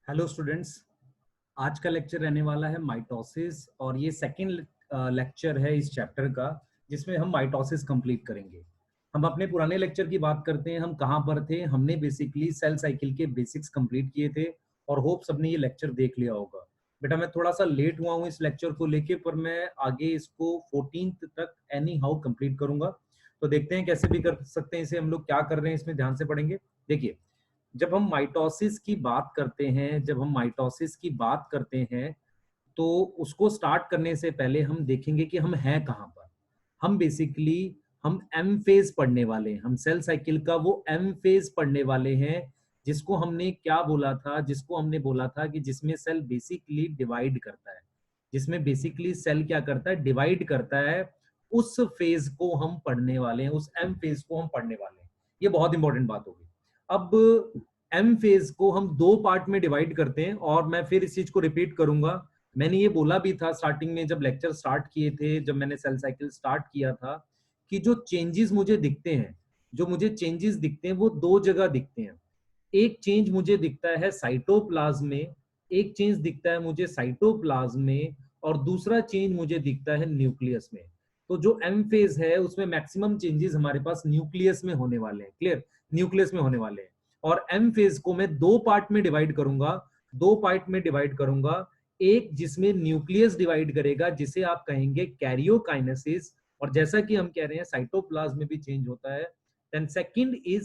Hello students. आज का lecture रहने वाला है माइटोसिस और ये सेकंड लेक्चर है इस चैप्टर का जिसमें हम माइटोसिस कंप्लीट करेंगे। हम अपने पुराने लेक्चर की बात करते हैं, हम कहाँ पर थे। हमने बेसिकली सेल साइकिल के बेसिक्स कंप्लीट किए थे और होप सबने ये लेक्चर देख लिया होगा। बेटा मैं थोड़ा सा लेट हुआ हूँ इस लेक्चर को लेके, पर मैं आगे इसको 14th तक एनी हाउ कंप्लीट करूंगा। तो देखते हैं कैसे भी कर सकते हैं इसे। हम लोग क्या कर रहे हैं इसमें ध्यान से पढ़ेंगे। देखिए, जब हम माइटोसिस की बात करते हैं, तो उसको स्टार्ट करने से पहले हम देखेंगे कि हम हैं कहाँ पर। हम बेसिकली हम एम फेज पढ़ने वाले हैं। हम सेल साइकिल का वो एम फेज पढ़ने वाले हैं जिसको हमने क्या बोला था, जिसको हमने बोला था कि जिसमें सेल बेसिकली डिवाइड करता है, जिसमें बेसिकली सेल क्या करता है, डिवाइड करता है। उस फेज को हम पढ़ने वाले हैं, उस एम फेज को हम पढ़ने वाले हैं। ये बहुत इंपॉर्टेंट बात होगी। अब एम फेज को हम दो पार्ट में डिवाइड करते हैं और मैं फिर इस चीज को रिपीट करूंगा। मैंने ये बोला भी था स्टार्टिंग में जब लेक्चर स्टार्ट किए थे, जब मैंने सेल साइकिल स्टार्ट किया था, कि जो चेंजेस मुझे दिखते हैं, वो दो जगह दिखते हैं। एक चेंज मुझे दिखता है साइटोप्लाज्म में, एक चेंज दिखता है मुझे साइटोप्लाज्म में, और दूसरा चेंज मुझे दिखता है न्यूक्लियस में। तो जो एम फेज है उसमें मैक्सिमम चेंजेस हमारे पास न्यूक्लियस में होने वाले हैं। क्लियर? न्यूक्लियस में होने वाले हैं। और एम फेज को मैं दो पार्ट में डिवाइड करूंगा, एक जिसमें न्यूक्लियस डिवाइड करेगा जिसे आप कहेंगे कैरियोकाइनेसिस, और जैसा कि हम कह रहे हैं साइटोप्लाज्म में भी चेंज होता है। देन सेकंड इज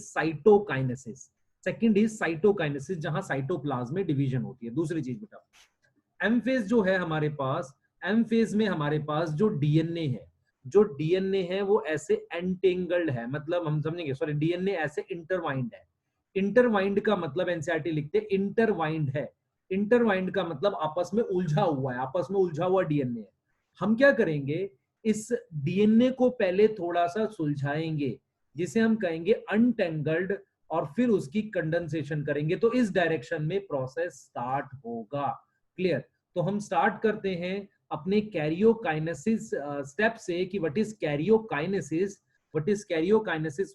साइटोकाइनेसिस जहां साइटोप्लाज्म में डिवीजन होती है। दूसरी चीज बेटा, एम फेज जो है हमारे पास, एम फेज में हमारे पास जो डीएनए है वो ऐसे एंटेंगल्ड है, मतलब हम समझेंगे, सॉरी, डीएनए ऐसे इंटरवाइंड है। इंटरवाइंड का मतलब एनसीईआरटी लिखते इंटरवाइंड है। इंटरवाइंड का मतलब आपस में उलझा हुआ है, आपस में उलझा हुआ डीएनए है। हम क्या करेंगे, इस डीएनए को पहले थोड़ा सा सुलझाएंगे जिसे हम कहेंगे अनटेंगल्ड, और फिर उसकी कंडेंसेशन करेंगे, तो इस डायरेक्शन में प्रोसेस स्टार्ट होगा। क्लियर? तो हम स्टार्ट करते हैं अपने कैरियोकाइनेसिस स्टेप से कि व्हाट इज कैरियोकाइनेसिस,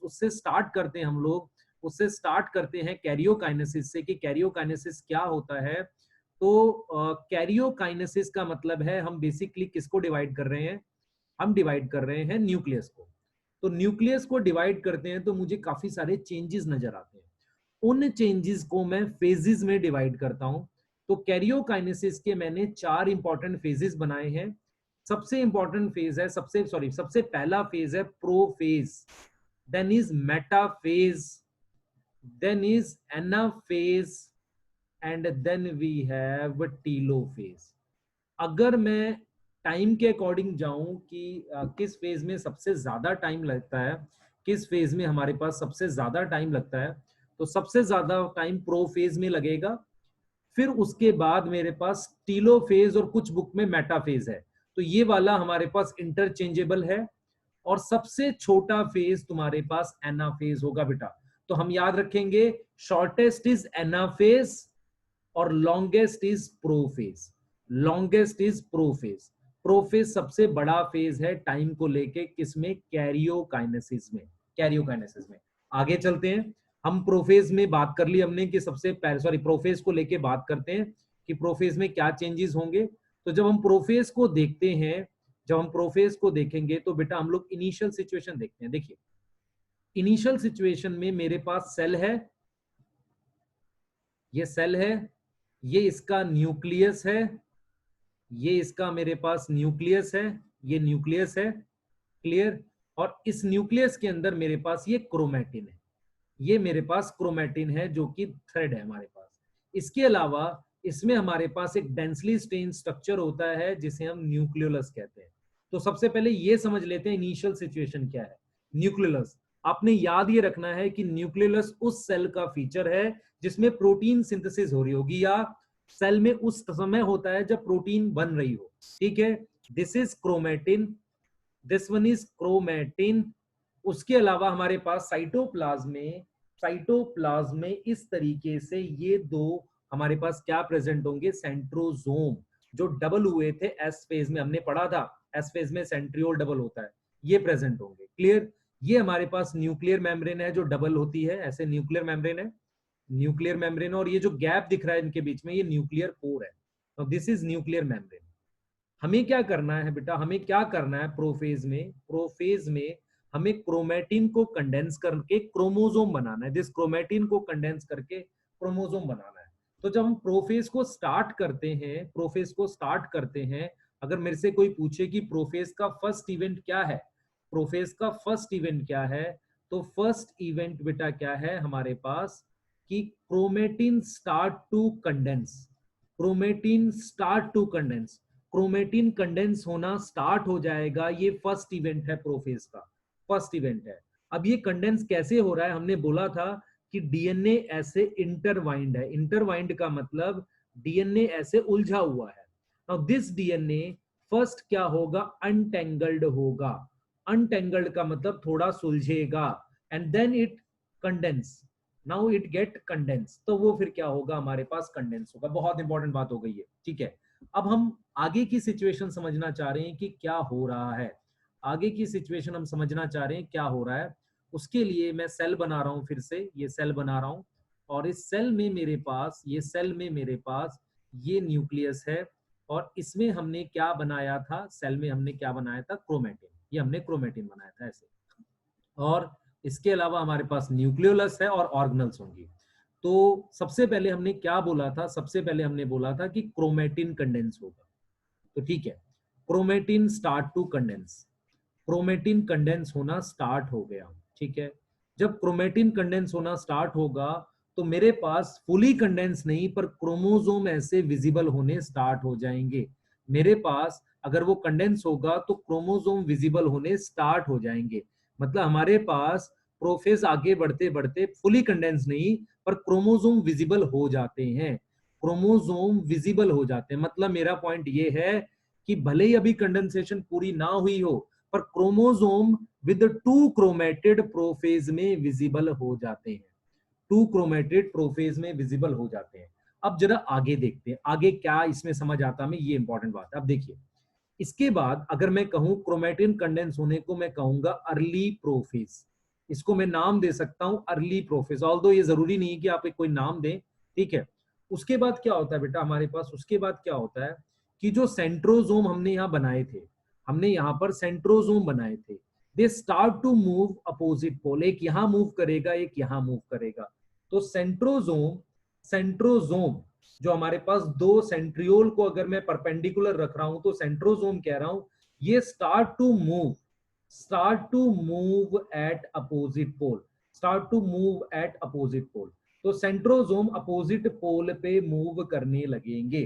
उससे स्टार्ट करते हैं हम लोग। उससे स्टार्ट करते हैं कैरियोकाइनेसिस से कि कैरियोकाइनेसिस क्या होता है। तो कैरियोकाइनेसिस का मतलब है हम बेसिकली किसको डिवाइड कर रहे हैं, हम डिवाइड कर रहे हैं न्यूक्लियस को। तो न्यूक्लियस को डिवाइड करते हैं तो मुझे काफी सारे चेंजेस नजर आते हैं। उन चेंजेस को मैं फेजेस में डिवाइड करता हूं। तो कैरियोकाइनेसिस के मैंने चार इंपॉर्टेंट फेजेस बनाए हैं। सबसे इंपॉर्टेंट फेज है, सबसे पहला फेज है prophase, then is metaphase, then is anaphase, and then we have telophase. अगर मैं टाइम के अकॉर्डिंग जाऊं कि किस फेज में सबसे ज्यादा टाइम लगता है, किस फेज में हमारे पास सबसे ज्यादा टाइम लगता है, तो सबसे ज्यादा टाइम प्रो फेज में लगेगा। फिर उसके बाद मेरे पास टीलो फेज और कुछ बुक में मेटा फेज है, तो ये वाला हमारे पास इंटरचेंजेबल है। और सबसे छोटा फेज तुम्हारे पास एनाफेज होगा बेटा। तो हम याद रखेंगे, शॉर्टेस्ट इज एनाफेज और longest is prophase. Longest is prophase. Prophase सबसे बड़ा फेज है टाइम को लेके, किसमें, कैरियोकाइनेसिस में। आगे चलते हैं। हम प्रोफेज में बात कर ली हमने कि सबसे पहले, सॉरी, प्रोफेज को लेके बात करते हैं कि प्रोफेज में क्या चेंजेस होंगे। तो जब हम प्रोफेज को देखते हैं, जब हम प्रोफेज को देखेंगे तो बेटा हम लोग इनिशियल सिचुएशन देखते हैं। देखिए, इनिशियल सिचुएशन में मेरे पास सेल है, ये सेल है, ये इसका न्यूक्लियस है, ये इसका मेरे पास न्यूक्लियस है, ये न्यूक्लियस है। क्लियर? और इस न्यूक्लियस के अंदर मेरे पास ये क्रोमैटिन है, ये मेरे पास क्रोमैटिन है जो कि थ्रेड है हमारे पास। इसके अलावा इसमें हमारे पास एक डेंसली स्ट्रेन स्ट्रक्चर होता है जिसे हम न्यूक्लियोलस कहते हैं। तो सबसे पहले ये समझ लेते हैं इनिशियल सिचुएशन क्या है। न्यूक्लियोलस, आपने याद ये रखना है कि न्यूक्लियोलस उस सेल का फीचर है जिसमें प्रोटीन सिंथेसिस हो रही होगी, या सेल में उस समय होता है जब प्रोटीन बन रही हो। ठीक है? This is chromatin, this one is chromatin. उसके अलावा हमारे पास साइटोप्लाज्म में इस तरीके से ये दो हमारे पास क्या प्रेजेंट होंगे, सेंट्रोजोम, जो डबल हुए थे एस फेज में, हमने पढ़ा था एस फेज में सेंट्रियोल डबल होता है, ये प्रेजेंट होंगे। क्लियर? ये हमारे पास न्यूक्लियर मेम्ब्रेन है जो डबल होती है, ऐसे न्यूक्लियर मेम्ब्रेन है। न्यूक्लियर मेम्ब्रेन, और ये जो गैप दिख रहा है इनके बीच में ये न्यूक्लियर पोर है। This is nuclear membrane. हमें क्या करना है बेटा, हमें क्या करना है प्रोफेज में, प्रोफेज में हमें क्रोमेटिन को कंडेंस करके क्रोमोसोम बनाना है। दिस क्रोमेटिन को कंडेंस करके क्रोमोसोम बनाना है। तो जब हम प्रोफेज को स्टार्ट करते हैं, प्रोफेज को स्टार्ट करते हैं, अगर मेरे से कोई पूछे कि प्रोफेज का फर्स्ट इवेंट क्या है, प्रोफेज का फर्स्ट इवेंट क्या है, तो फर्स्ट इवेंट बेटा क्या है हमारे पास कि chromatin start to condense, chromatin start to condense, chromatin condense होना स्टार्ट हो जाएगा। ये फर्स्ट इवेंट है प्रोफेज का, फर्स्ट इवेंट है। अब ये कंडेंस कैसे हो रहा है, हमने बोला था कि डीएनए ऐसे इंटरवाइंड है। इंटरवाइंड का मतलब डीएनए ऐसे उलझा हुआ है। नाउ दिस डीएनए फर्स्ट क्या होगा, अनटेंगल्ड होगा। अनटेंगल्ड का मतलब थोड़ा सुलझेगा, and then it condense, now it get condense. तो वो फिर क्या होगा, हमारे पास कंडेंस होगा। बहुत इंपॉर्टेंट बात हो गई है, ठीक है। अब हम आगे की सिचुएशन समझना चाह रहे हैं कि क्या हो रहा है, आगे की सिचुएशन हम समझना चाह रहे हैं क्या हो रहा है। उसके लिए मैं सेल बना रहा हूं, फिर से ये सेल बना रहा हूं, और इस सेल में मेरे पास, ये सेल में मेरे पास ये न्यूक्लियस है, और इसमें हमने क्या बनाया था, सेल में हमने क्या बनाया था, क्रोमेटिन। ये हमने क्रोमेटिन बनाया था ऐसे, और इसके अलावा हमारे पास न्यूक्लियोलस है और ऑर्गेनल्स होंगी। तो सबसे पहले हमने क्या बोला था, सबसे पहले हमने बोला था कि क्रोमेटिन कंडेंस होगा। तो ठीक है, chromatin start to condense, chromatin condense होना स्टार्ट हो गया, ठीक है। जब क्रोमेटिन कंडेंस होना स्टार्ट होगा तो मेरे पास फुली कंडेंस नहीं पर क्रोमोसोम ऐसे विजिबल होने स्टार्ट हो जाएंगे। मेरे पास अगर वो कंडेंस होगा तो क्रोमोसोम विजिबल होने स्टार्ट हो जाएंगे। मतलब हमारे पास प्रोफेज आगे बढ़ते बढ़ते फुली कंडेंस नहीं पर क्रोमोसोम विजिबल हो जाते हैं, क्रोमोसोम विजिबल हो जाते हैं। मतलब मेरा पॉइंट ये है कि भले ही अभी कंडेंसेशन पूरी ना हुई हो पर chromosome with two chromatid prophase में विजिबल हो जाते हैं, टू क्रोमेटेड प्रोफेज में विजिबल हो जाते हैं। अब जरा आगे देखते हैं, आगे क्या इसमें समझ आता है, ये इंपॉर्टेंट बात है। अब देखिए, इसके बाद अगर मैं कहूं क्रोमेटिन कंडेंस होने को मैं कहूंगा अर्ली प्रोफेज, इसको मैं नाम दे सकता हूं अर्ली प्रोफेज, ऑल्दो ये जरूरी नहीं है कि आप एक कोई नाम दें, ठीक है। उसके बाद क्या होता है बेटा हमारे पास, उसके बाद क्या होता है कि जो सेंट्रोजोम हमने यहाँ बनाए थे, हमने यहाँ पर सेंट्रोजोम बनाए थे, they start to move opposite pole, एक यहाँ मूव करेगा एक यहाँ मूव करेगा। तो सेंट्रोजोम, सेंट्रोजोम जो हमारे पास दो सेंट्रियोल को अगर मैं परपेंडिकुलर रख रहा हूं तो सेंट्रोजोम कह रहा हूं, ये start to move, start to move at opposite pole, start to move at opposite pole. तो सेंट्रोजोम अपोजिट पोल पे मूव करने लगेंगे,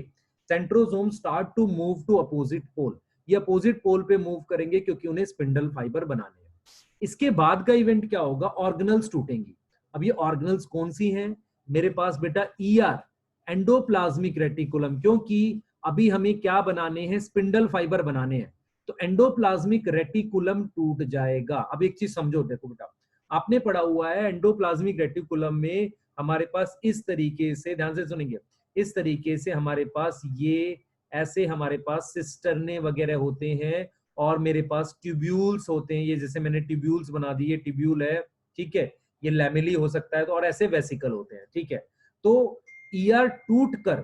centrosome start to move to opposite pole, ये अपोजिट पोल पे मूव करेंगे क्योंकि उन्हें स्पिंडल फाइबर बनाने हैं। इसके बाद का इवेंट क्या होगा, ऑर्गेनल्स टूटेंगी। अब ये ऑर्गेनल्स कौन सी हैं, मेरे पास बेटा ईआर, एंडोप्लाज्मिक रेटिकुलम, क्योंकि अभी हमें क्या बनाने हैं, स्पिंडल फाइबर बनाने हैं। तो एंडोप्लाज्मिक रेटिकुलम टूट जाएगा। अब एक चीज समझो, देखो बेटा आपने पढ़ा हुआ है एंडोप्लाज्मिक रेटिकुलम में हमारे पास इस तरीके से, ध्यान से सुनेंगे, इस तरीके से हमारे पास ये ऐसे हमारे पास सिस्टरने वगैरह होते हैं, और मेरे पास ट्यूब्यूल्स होते हैं, ये जैसे मैंने ट्यूब्यूल्स बना दिए, ट्यूब्यूल है, ठीक है, ये लैमेली हो सकता है, तो और ऐसे वेसिकल होते हैं, ठीक है। तो ईआर टूट कर,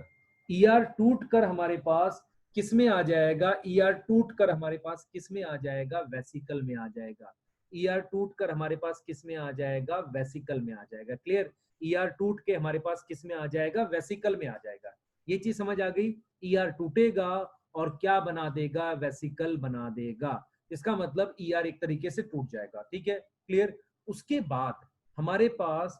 ईआर टूट कर हमारे पास किस में आ जाएगा, ईआर टूट कर हमारे पास किस में आ जाएगा, वेसिकल में आ जाएगा। ईआर टूट कर हमारे पास किस में आ जाएगा, वेसिकल में आ जाएगा। क्लियर, ईआर टूट के हमारे पास किस में आ जाएगा, वेसिकल में आ जाएगा। ये चीज समझ आ गई, ईआर टूटेगा और क्या बना देगा, वेसिकल बना देगा। इसका मतलब ईआर एक तरीके से टूट जाएगा, ठीक है, क्लियर। उसके बाद हमारे पास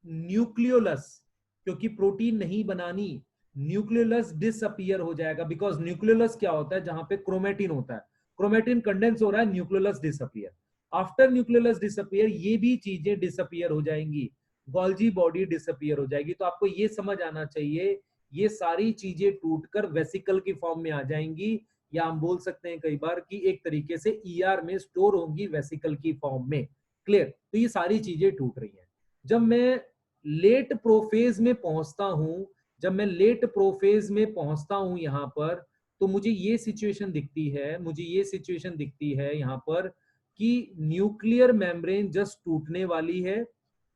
न्यूक्लियोलस, क्योंकि प्रोटीन नहीं बनानी, न्यूक्लियोलस डिसअपियर हो जाएगा। बिकॉज न्यूक्लियोलस क्या होता है, जहां पे क्रोमेटिन होता है, क्रोमेटिन कंडेंस हो रहा है, nucleolus disappear. After nucleolus disappear ये भी चीजें डिसअपियर हो जाएंगी, गोल्जी बॉडी डिसअपियर हो जाएगी। तो आपको ये समझ आना चाहिए ये सारी चीजें टूटकर वेसिकल की फॉर्म में आ जाएंगी, या हम बोल सकते हैं कई बार कि एक तरीके से ईआर में स्टोर होंगी वेसिकल की फॉर्म में। क्लियर, तो ये सारी चीजें टूट रही हैं। जब मैं लेट प्रोफेज में पहुंचता हूं, जब मैं लेट प्रोफेज में पहुंचता हूं यहां पर, तो मुझे ये सिचुएशन दिखती है, मुझे ये सिचुएशन दिखती है यहां पर कि न्यूक्लियर मेम्ब्रेन जस्ट टूटने वाली है,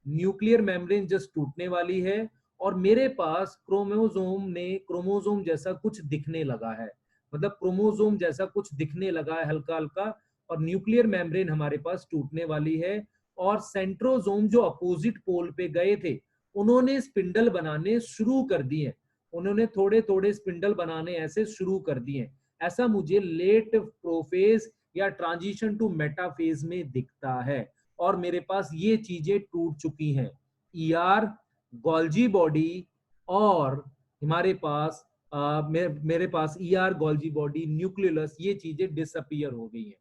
न्यूक्लियर मेम्ब्रेन जस्ट टूटने वाली है और मेरे पास क्रोमोजोम जैसा कुछ दिखने लगा है, मतलब क्रोमोजोम जैसा कुछ दिखने लगा है हल्का हल्का, और न्यूक्लियर मेम्ब्रेन हमारे पास टूटने वाली है। और सेंट्रोजोम जो अपोजिट पोल पे गए थे उन्होंने स्पिंडल बनाने शुरू कर दिए, उन्होंने थोड़े थोड़े स्पिंडल बनाने ऐसे शुरू कर दिए। ऐसा मुझे लेट प्रोफेज या ट्रांजिशन टू मेटाफेज में दिखता है और मेरे पास ये चीजें टूट चुकी हैं। ईआर, गोल्जी बॉडी और हमारे पास मेरे पास ईआर, गोल्जी बॉडी, न्यूक्लियस, ये चीजें डिसअपियर हो गई हैं।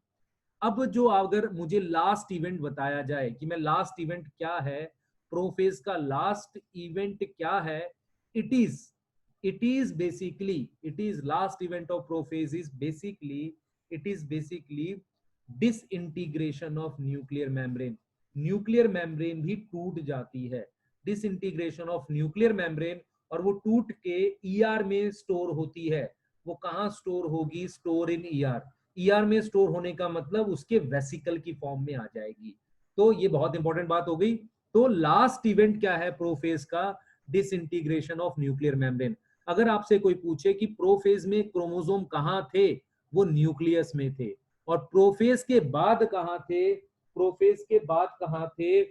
अब जो अगर मुझे लास्ट इवेंट बताया जाए कि मैं लास्ट इवेंट क्या है, प्रोफेज का लास्ट इवेंट क्या है, it is it is last event of prophase is basically disintegration of nuclear membrane. Nuclear membrane भी टूट जाती है, डिसइंटीग्रेशन ऑफ न्यूक्लियर मेम्ब्रेन, और वो टूट के ईआर में स्टोर होती है। वो कहाँ स्टोर होगी? Store in ER. ईआर में स्टोर होने का मतलब उसके वेसिकल की फॉर्म में आ जाएगी। तो ये बहुत इंपॉर्टेंट बात हो गई। तो लास्ट इवेंट क्या है प्रोफेज का? Disintegration of nuclear membrane. अगर आपसे कोई पूछे कि प्रोफेज में क्रोमोसोम कहाँ थे, वो न्यूक्लियस में थे। और प्रोफेज के बाद कहाँ थे? प्रोफेज के बाद कहाँ थे?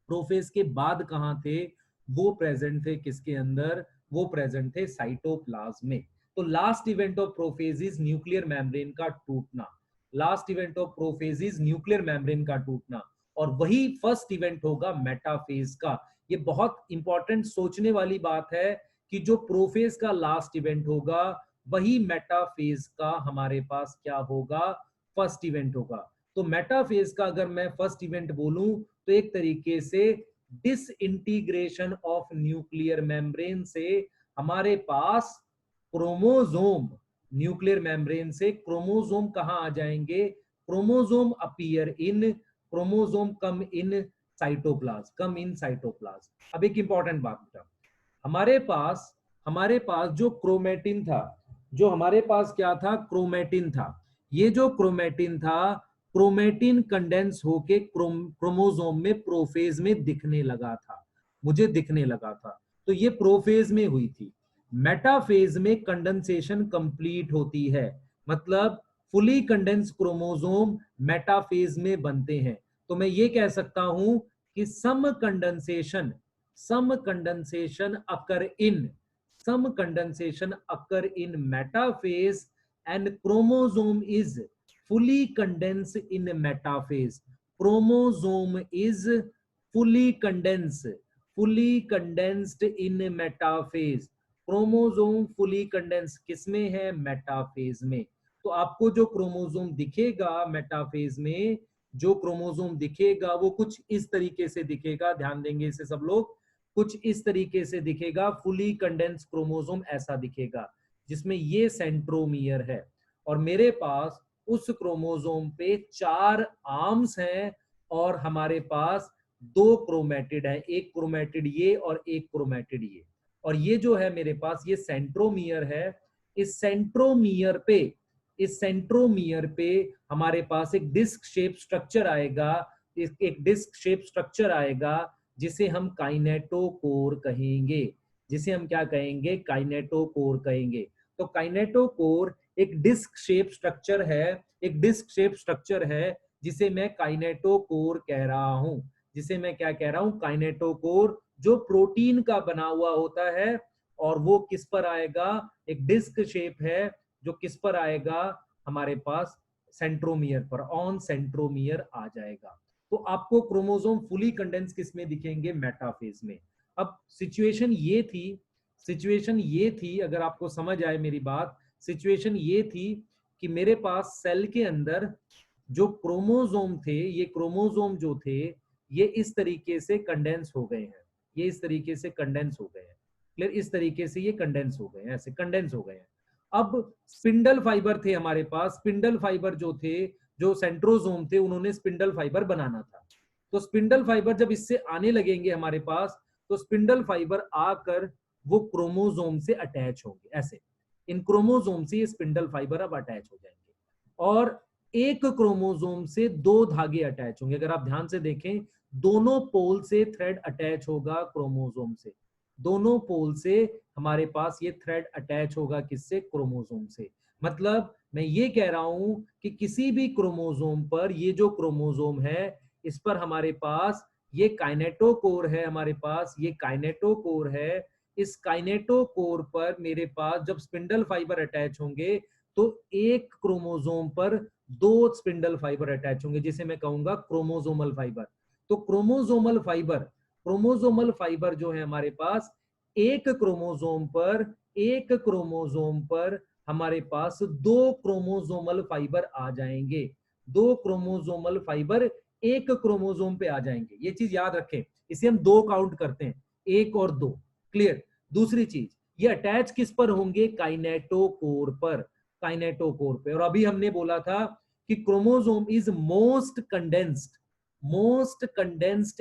प्रोफेज के बाद कहाँ थे? वो प्रेजेंट थे किसके अंदर? वो प्रेजेंट थे साइटोप्लाज्म में। तो last event of prophase is nuclear membrane का टूटना। Last event of prophase is nuclear membrane का टूटना, और वही फर्स्ट इवेंट होगा मेटाफेज का। ये बहुत इंपॉर्टेंट सोचने वाली बात है कि जो प्रोफेज का लास्ट इवेंट होगा वही मेटाफेज का हमारे पास क्या होगा? फर्स्ट इवेंट होगा। तो मेटाफेज का अगर मैं फर्स्ट इवेंट बोलूं तो एक तरीके से डिसइंटीग्रेशन ऑफ न्यूक्लियर मेम्ब्रेन से हमारे पास क्रोमोजोम, न्यूक्लियर मेम्ब्रेन से क्रोमोजोम कहां आ जाएंगे? Chromosome appear in, chromosome come in cytoplasm, come in cytoplasm. अब एक इंपॉर्टेंट बात था, हमारे पास जो क्रोमेटिन था, जो हमारे पास क्या था? क्रोमेटिन था। ये जो क्रोमेटिन था, क्रोमेटिन कंडेंस होके क्रोमोसोम में प्रोफेज में दिखने लगा था, मुझे दिखने लगा था। तो ये प्रोफेज में हुई थी। मेटाफेज में कंडेंसेशन कंप्लीट होती है, मतलब फुली कंडेंस क्रोमोसोम मेटाफेज में बनते हैं। तो मैं ये कह सकता हूं कि some condensation occur in metaphase and chromosome is fully condensed in metaphase. Chromosome is fully condensed in metaphase. Chromosome fully condense किसमें है? मेटाफेज में। तो आपको जो क्रोमोजोम दिखेगा मेटाफेज में, जो क्रोमोजोम दिखेगा वो कुछ इस तरीके से दिखेगा, ध्यान देंगे इसे सब लोग, कुछ इस तरीके से दिखेगा। फुली कंडेंस क्रोमोसोम ऐसा दिखेगा जिसमें ये सेंट्रोमियर है, और मेरे पास उस क्रोमोसोम पे 4 आर्म्स हैं और हमारे पास 2 क्रोमेटिड है, एक क्रोमेटिड ये और एक क्रोमेटिड ये। और ये जो है मेरे पास ये सेंट्रोमियर है। इस सेंट्रोमियर पे हमारे पास एक डिस्क शेप स्ट्रक्चर आएगा, एक डिस्क शेप स्ट्रक्चर आएगा जिसे हम काइनेटोकोर कहेंगे, जिसे हम क्या कहेंगे? काइनेटोकोर कहेंगे। तो काइनेटोकोर एक डिस्क शेप स्ट्रक्चर है, एक डिस्क शेप स्ट्रक्चर है जिसे मैं काइनेटोकोर कह रहा हूं, जिसे मैं क्या कह रहा हूं? काइनेटोकोर, जो प्रोटीन का बना हुआ होता है। और वो किस पर आएगा? एक डिस्क शेप है जो किस पर आएगा? हमारे पास सेंट्रोमियर पर, ऑन सेंट्रोमियर आ जाएगा। तो आपको क्रोमोसोम फुली कंडेंस किस में दिखेंगे? मेटाफेज में। अब सिचुएशन ये थी, अगर आपको समझ आए मेरी बात, सिचुएशन ये थी कि मेरे पास सेल के अंदर जो क्रोमोसोम थे, ये क्रोमोसोम जो थे ये इस तरीके से कंडेंस हो गए हैं, ये इस तरीके से कंडेंस हो गए हैं, क्लियर? इस तरीके से ये कंडेंस हो गए हैं, ऐसे कंडेंस हो गए हैं। अब स्पिंडल फाइबर थे हमारे पास, स्पिंडल फाइबर जो थे, जो सेंट्रोसोम थे, उन्होंने स्पिंडल फाइबर बनाना था। तो स्पिंडल फाइबर जब इससे आने लगेंगे हमारे पास, तो स्पिंडल फाइबर आकर वो क्रोमोसोम से अटैच होंगे, ऐसे इन क्रोमोसोम से ये स्पिंडल फाइबर अब अटैच हो जाएंगे। और एक क्रोमोसोम से 2 धागे अटैच होंगे। अगर आप ध्यान से देखें दोनों पोल से थ्रेड अटैच होगा क्रोमोसोम से, दोनों पोल से हमारे पास ये थ्रेड अटैच होगा किससे, क्रोमोसोम से। मतलब मैं ये कह रहा हूं कि किसी भी क्रोमोसोम पर ये जो क्रोमोसोम है इस पर हमारे पास ये काइनेटोकोर है, हमारे पास ये काइनेटोकोर है। इस काइनेटोकोर पर मेरे पास जब स्पिंडल फाइबर अटैच होंगे तो एक क्रोमोसोम पर दो स्पिंडल फाइबर अटैच होंगे, जिसे मैं कहूंगा क्रोमोसोमल फाइबर। तो क्रोमोसोमल फाइबर जो है हमारे पास एक क्रोमोसोम पर हमारे पास दो क्रोमोसोमल फाइबर आ जाएंगे, दो क्रोमोसोमल फाइबर एक क्रोमोसोम पे आ जाएंगे। ये चीज याद रखें, इसे हम दो काउंट करते हैं, एक और दो। क्लियर। दूसरी चीज, ये अटैच किस पर होंगे, काइनेटोकोर पर, काइनेटोकोर पे। और अभी हमने बोला था कि chromosome is most condensed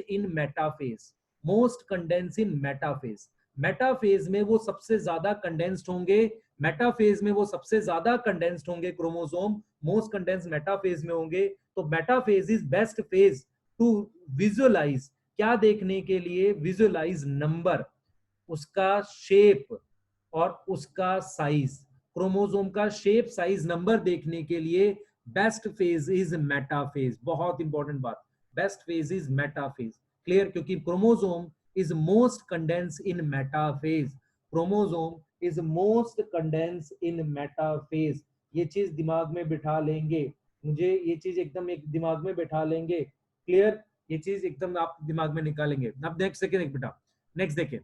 in metaphase, most condense in metaphase. Metaphase में वो सबसे ज्यादा कंडेंस्ड होंगे, मेटाफेज में वो सबसे ज्यादा कंडेंस्ड होंगे क्रोमोसोम, मोस्ट कंडेंस मेटाफेज में होंगे। तो metaphase is best phase to visualise, क्या देखने के लिए, विजुअलाइज नंबर, उसका शेप और उसका साइज। क्रोमोसोम का शेप साइज नंबर देखने के लिए बेस्ट फेज इज मेटाफेज। बहुत इंपॉर्टेंट बात, best phase is metaphase. Clear. क्योंकि chromosome is most condense in metaphase, chromosome is most condense in metaphase. ये चीज दिमाग में बिठा लेंगे, मुझे ये चीज एकदम एक दिमाग में बिठा लेंगे। क्लियर। ये चीज एकदम आप दिमाग में निकालेंगे। अब नेक्स्ट सेकेंड एक बेटा, नेक्स्ट देखिए।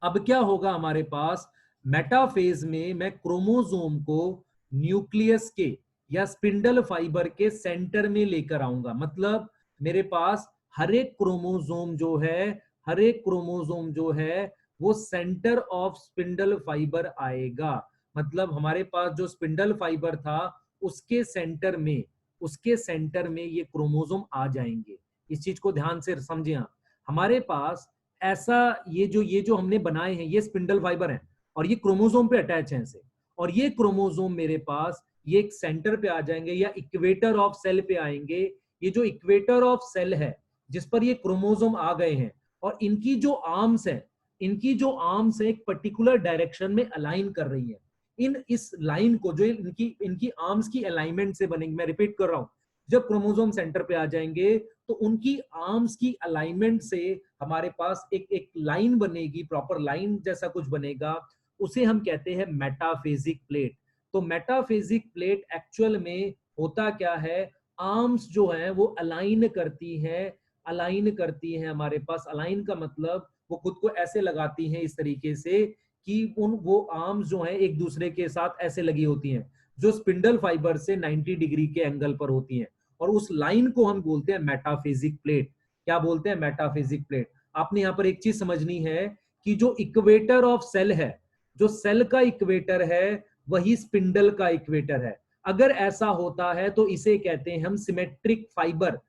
अब क्या होगा हमारे पास, मेटाफेज में मैं क्रोमोसोम को न्यूक्लियस के या स्पिंडल फाइबर के सेंटर में लेकर आऊंगा। मतलब मेरे पास हर एक क्रोमोसोम जो है, हर एक क्रोमोसोम जो है वो सेंटर ऑफ स्पिंडल फाइबर आएगा। मतलब हमारे पास जो स्पिंडल फाइबर था उसके सेंटर में, उसके सेंटर में ये क्रोमोसोम आ जाएंगे। इस चीज को ध्यान से समझिए आप। हमारे पास ऐसा ये जो हमने बनाए हैं ये स्पिंडल फाइबर हैं और ये क्रोमोसोम पे अटैच हैं ऐसे, और ये क्रोमोसोम मेरे पास ये एक सेंटर पे आ जाएंगे या इक्वेटर ऑफ सेल पे आएंगे। ये जो इक्वेटर ऑफ सेल है जिस पर ये क्रोमोसोम आ गए हैं, और इनकी जो आर्म्स है, इनकी जो आर्म्स है एक पर्टिकुलर डायरेक्शन में अलाइन कर रही है। इन इस लाइन को जो इनकी इनकी आर्म्स की अलाइनमेंट से बनेंगे, मैं रिपीट कर रहा हूं, जब क्रोमोसोम सेंटर पे आ जाएंगे तो उनकी आर्म्स की अलाइनमेंट से हमारे पास एक एक लाइन बनेगी, प्रॉपर लाइन जैसा कुछ बनेगा, उसे हम कहते हैं मेटाफेजिक प्लेट। तो मेटाफेजिक प्लेट एक्चुअल में होता क्या है, आर्म्स जो है वो अलाइन करती है, अलाइन करती है हमारे पास। अलाइन का मतलब वो खुद को ऐसे लगाती हैं इस तरीके से कि उन वो आर्म्स जो हैं एक दूसरे के साथ ऐसे लगी होती हैं जो स्पिंडल फाइबर से 90 डिग्री के एंगल पर होती हैं, और उस लाइन को हम बोलते हैं मेटाफेजिक प्लेट। क्या बोलते हैं, मेटाफेजिक प्लेट। आपने यहां पर एक चीज समझनी है कि जो इक्वेटर ऑफ सेल है, जो सेल का इक्वेटर है वही स्पिंडल का इक्वेटर है। अगर ऐसा होता है तो इसे कहते हैं हम सिमेट्रिक फाइबर,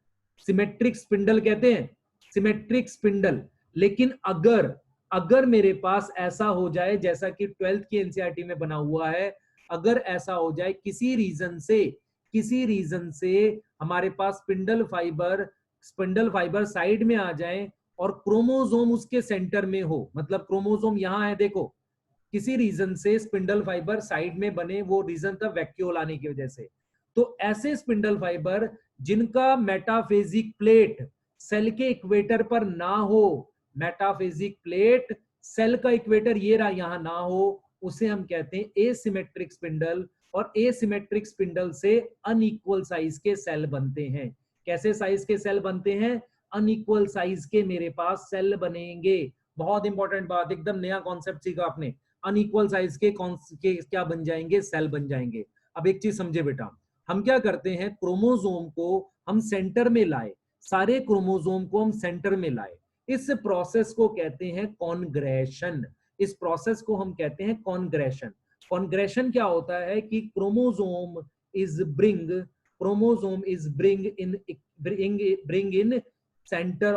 सिमेट्रिक स्पिंडल कहते हैं, सिमेट्रिक स्पिंडल। लेकिन अगर अगर मेरे पास ऐसा हो जाए जैसा कि 12th की एनसीईआरटी में बना हुआ है, अगर ऐसा हो जाए किसी रीजन से हमारे पास स्पिंडल फाइबर साइड में आ जाए और क्रोमोसोम उसके सेंटर में हो, मतलब क्रोमोसोम यहां है देखो, किसी रीजन से स्पिंडल फाइबर साइड में बने, वो रीजन था वैक्यूल आने की वजह से, तो ऐसे स्पिंडल फाइबर जिनका मेटाफेजिक प्लेट सेल के इक्वेटर पर ना हो, मेटाफेजिक प्लेट सेल का इक्वेटर ये रहा यहां ना हो, उसे हम कहते हैं एसिमेट्रिक स्पिंडल। और एसिमेट्रिक स्पिंडल से अनइक्वल साइज के सेल बनते हैं। कैसे साइज के सेल बनते हैं, अनइक्वल साइज के मेरे पास सेल बनेंगे। बहुत इंपॉर्टेंट बात, एकदम नया कॉन्सेप्ट सीखा आपने। अनइक्वल साइज के क्या बन जाएंगे, सेल बन जाएंगे। अब एक चीज समझे बेटा, हम क्या करते हैं, क्रोमोसोम को हम सेंटर में लाए, सारे क्रोमोसोम को हम सेंटर में लाए, इस प्रोसेस को कहते हैं कॉन्ग्रेशन। इस प्रोसेस को हम कहते हैं कॉन्ग्रेशन। कॉन्ग्रेशन क्या होता है कि chromosome is bring in centre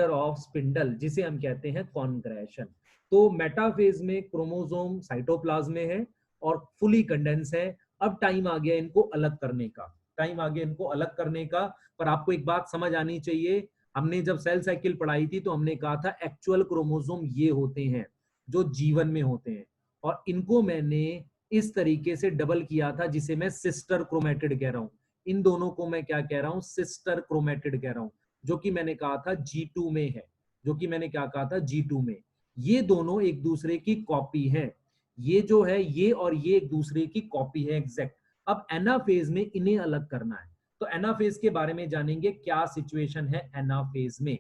of spindle, जिसे हम कहते हैं कॉन्ग्रेशन। तो मेटाफेज में क्रोमोसोम साइटोप्लाज्म में है और फुली कंडेंस है। अब टाइम आ गया इनको अलग करने का, टाइम आ गया इनको अलग करने का। पर आपको एक बात समझ आनी चाहिए, हमने जब सेल साइकिल पढ़ाई थी तो हमने कहा था एक्चुअल क्रोमोसोम ये होते हैं जो जीवन में होते हैं, और इनको मैंने इस तरीके से डबल किया था जिसे मैं सिस्टर क्रोमेटिड कह रहा हूं। इन दोनों को मैं क्या कह रहा हूं, सिस्टर क्रोमेटिड कह रहा हूं, जो कि मैंने कहा था G2 में है, जो कि मैंने क्या कहा था G2 में। ये दोनों एक दूसरे की कॉपी है, ये जो है ये और ये एक दूसरे की कॉपी है एग्जैक्ट। अब एनाफेज में इन्हें अलग करना है, तो एनाफेज के बारे में जानेंगे, क्या सिचुएशन है एनाफेज में,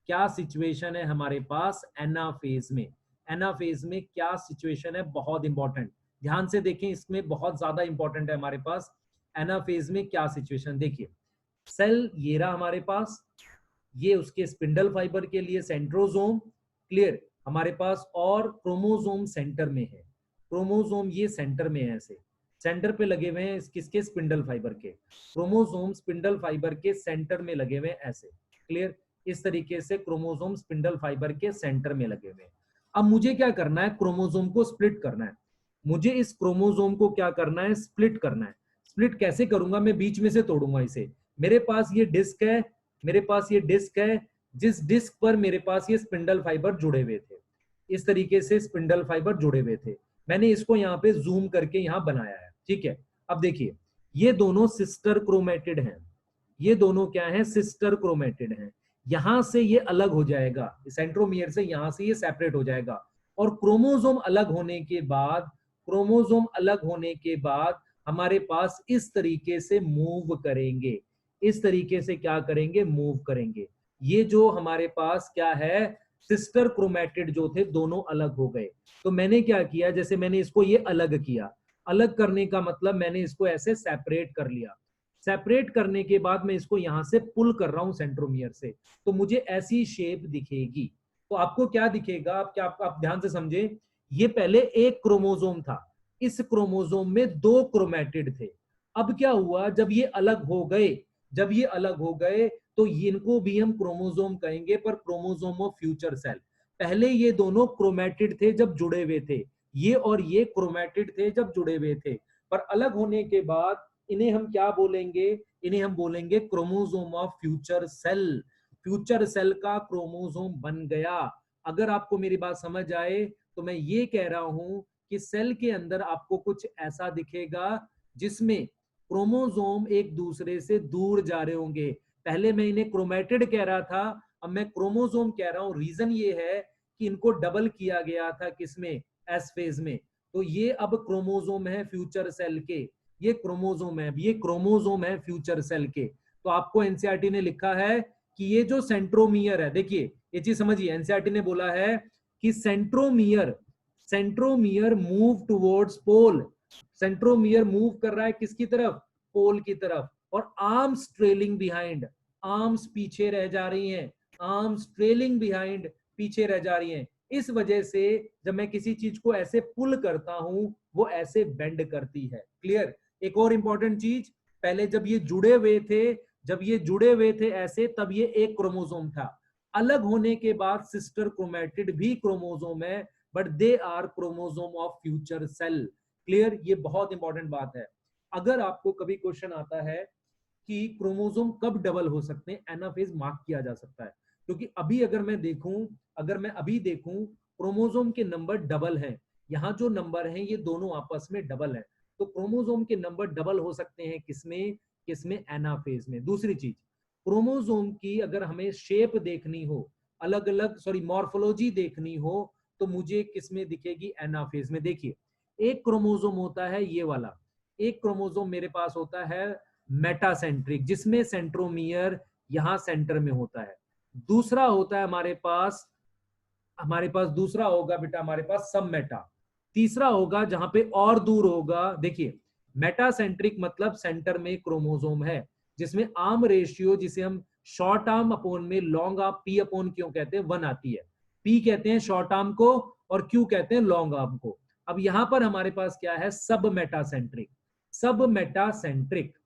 क्या सिचुएशन है हमारे पास एनाफेज में। एनाफेज में क्या सिचुएशन है, बहुत इंपॉर्टेंट, ध्यान से देखें, इसमें बहुत ज्यादा इंपॉर्टेंट है हमारे पास एनाफेज में क्या सिचुएशन। देखिए सेल ये रहा हमारे पास, ये उसके स्पिंडल फाइबर के लिए सेंट्रोसोम, क्लियर हमारे पास, और क्रोमोसोम सेंटर में है, क्रोमोसोम ये सेंटर में है, ऐसे सेंटर पे लगे हुए हैं किसके, स्पिंडल फाइबर के, क्रोमोसोम स्पिंडल फाइबर के सेंटर में लगे हुए हैं ऐसे, क्लियर, इस तरीके से क्रोमोसोम स्पिंडल फाइबर के सेंटर में लगे हुए हैं। अब मुझे क्या करना है, क्रोमोसोम को स्प्लिट करना है, मुझे इस क्रोमोसोम को क्या करना है, स्प्लिट करना है। स्प्लिट कैसे करूंगा, मैं बीच में से तोड़ूंगा इसे, मेरे पास ये डिस्क है, मेरे पास ये डिस्क है, जिस डिस्क पर मेरे पास ये स्पिंडल फाइबर जुड़े हुए थे, इस तरीके से स्पिंडल फाइबर जुड़े हुए थे, मैंने इसको यहाँ पे जूम करके यहाँ बनाया है, ठीक है। अब देखिए ये दोनों सिस्टर क्रोमेटिड हैं, ये दोनों क्या हैं, सिस्टर क्रोमेटिड हैं। यहां से ये अलग हो जाएगा, सेंट्रोमियर से यहां से ये सेपरेट हो जाएगा, और क्रोमोसोम अलग होने के बाद, क्रोमोसोम अलग होने के बाद हमारे पास इस तरीके से मूव करेंगे, इस तरीके से क्या करेंगे, मूव करेंगे। ये जो हमारे पास क्या है, सिस्टर क्रोमेटिड जो थे दोनों अलग हो गए। तो मैंने क्या किया, जैसे मैंने इसको ये अलग किया, अलग करने का मतलब मैंने इसको ऐसे सेपरेट कर लिया, सेपरेट करने के बाद मैं इसको यहां से पुल कर रहा हूं सेंट्रोमियर से, तो मुझे ऐसी शेप दिखेगी। तो आपको क्या दिखेगा, आप ध्यान से समझे, ये पहले एक क्रोमोसोम था, इस क्रोमोसोम में दो क्रोमेटिड थे। अब क्या हुआ, जब ये अलग हो गए, जब ये अलग हो गए तो इनको भी हम क्रोमोसोम कहेंगे, पर क्रोमोसोम ऑफ फ्यूचर सेल। पहले ये दोनों क्रोमेटिड थे जब जुड़े हुए थे, ये और ये क्रोमेटिड थे जब जुड़े हुए थे, पर अलग होने के बाद इन्हें हम क्या बोलेंगे, इन्हें हम बोलेंगे chromosome of future cell. Future cell का क्रोमोसोम बन गया। अगर आपको मेरी बात समझ आए तो मैं ये कह रहा हूं कि सेल के अंदर आपको कुछ ऐसा दिखेगा जिसमें क्रोमोसोम एक दूसरे से दूर जा रहे होंगे। पहले मैं इन्हें क्रोमेटिड कह रहा था, अब मैं क्रोमोसोम कह रहा हूं। रीजन ये है कि इनको डबल किया गया था किसमें, एस फेज में। तो ये अब क्रोमोसोम है फ्यूचर सेल के, ये क्रोमोसोम है, ये क्रोमोसोम है फ्यूचर सेल के। तो आपको एनसीईआरटी ने लिखा है कि ये जो सेंट्रोमियर है, देखिए ये चीज समझिए, एनसीईआरटी ने बोला है कि सेंट्रोमियर, सेंट्रोमियर मूव टुवर्ड्स पोल, सेंट्रोमियर मूव कर रहा है किसकी तरफ, पोल की तरफ, और आर्म्स ट्रेलिंग बिहाइंड, आर्म्स पीछे रह जा रही हैं, आर्म्स ट्रेलिंग बिहाइंड, पीछे रह जा रही हैं। इस वजह से जब मैं किसी चीज को ऐसे पुल करता हूं वो ऐसे बेंड करती है, क्लियर। एक और इंपॉर्टेंट चीज, पहले जब ये जुड़े हुए थे, जब ये जुड़े हुए थे ऐसे, तब ये एक क्रोमोसोम था। अलग होने के बाद सिस्टर क्रोमेटिड भी क्रोमोसोम है, but they are chromosome of future cell, clear. ये बहुत इंपॉर्टेंट बात है। अगर आपको कभी क्वेश्चन आता है कि क्रोमोसोम कब डबल हो सकते हैं, एनाफेज मार्क किया जा सकता है, क्योंकि अभी अगर मैं देखूं, अगर मैं अभी देखूं क्रोमोसोम के नंबर डबल हैं, यहाँ जो नंबर हैं ये दोनों आपस में डबल हैं, तो क्रोमोसोम के नंबर डबल हो सकते हैं किसमें, किसमें, एनाफेज में। दूसरी चीज, क्रोमोसोम की अगर हमें शेप देखनी हो, अलग अलग मॉर्फोलॉजी देखनी हो, तो मुझे किसमें दिखेगी, एनाफेज में। देखिए एक क्रोमोसोम होता है ये वाला, एक क्रोमोसोम मेरे पास होता है मेटासेंट्रिक, जिसमें सेंट्रोमियर यहां सेंटर में होता है। दूसरा होता है हमारे पास दूसरा होगा बेटा हमारे पास सब मेटा। तीसरा होगा जहां पे और दूर होगा, देखिए मेटासेंट्रिक मतलब सेंटर में क्रोमोसोम है, जिसमें आर्म रेशियो, जिसे हम शॉर्ट आर्म अपोन में लॉन्ग आर्म, पी अपोन क्यों कहते हैं, 1 आती है। पी कहते हैं शॉर्ट आर्म को और क्यू कहते हैं लॉन्ग आर्म को। अब यहां पर हमारे पास क्या है, सब मेटासेंट्रिक, सब मेटासेंट्रिक,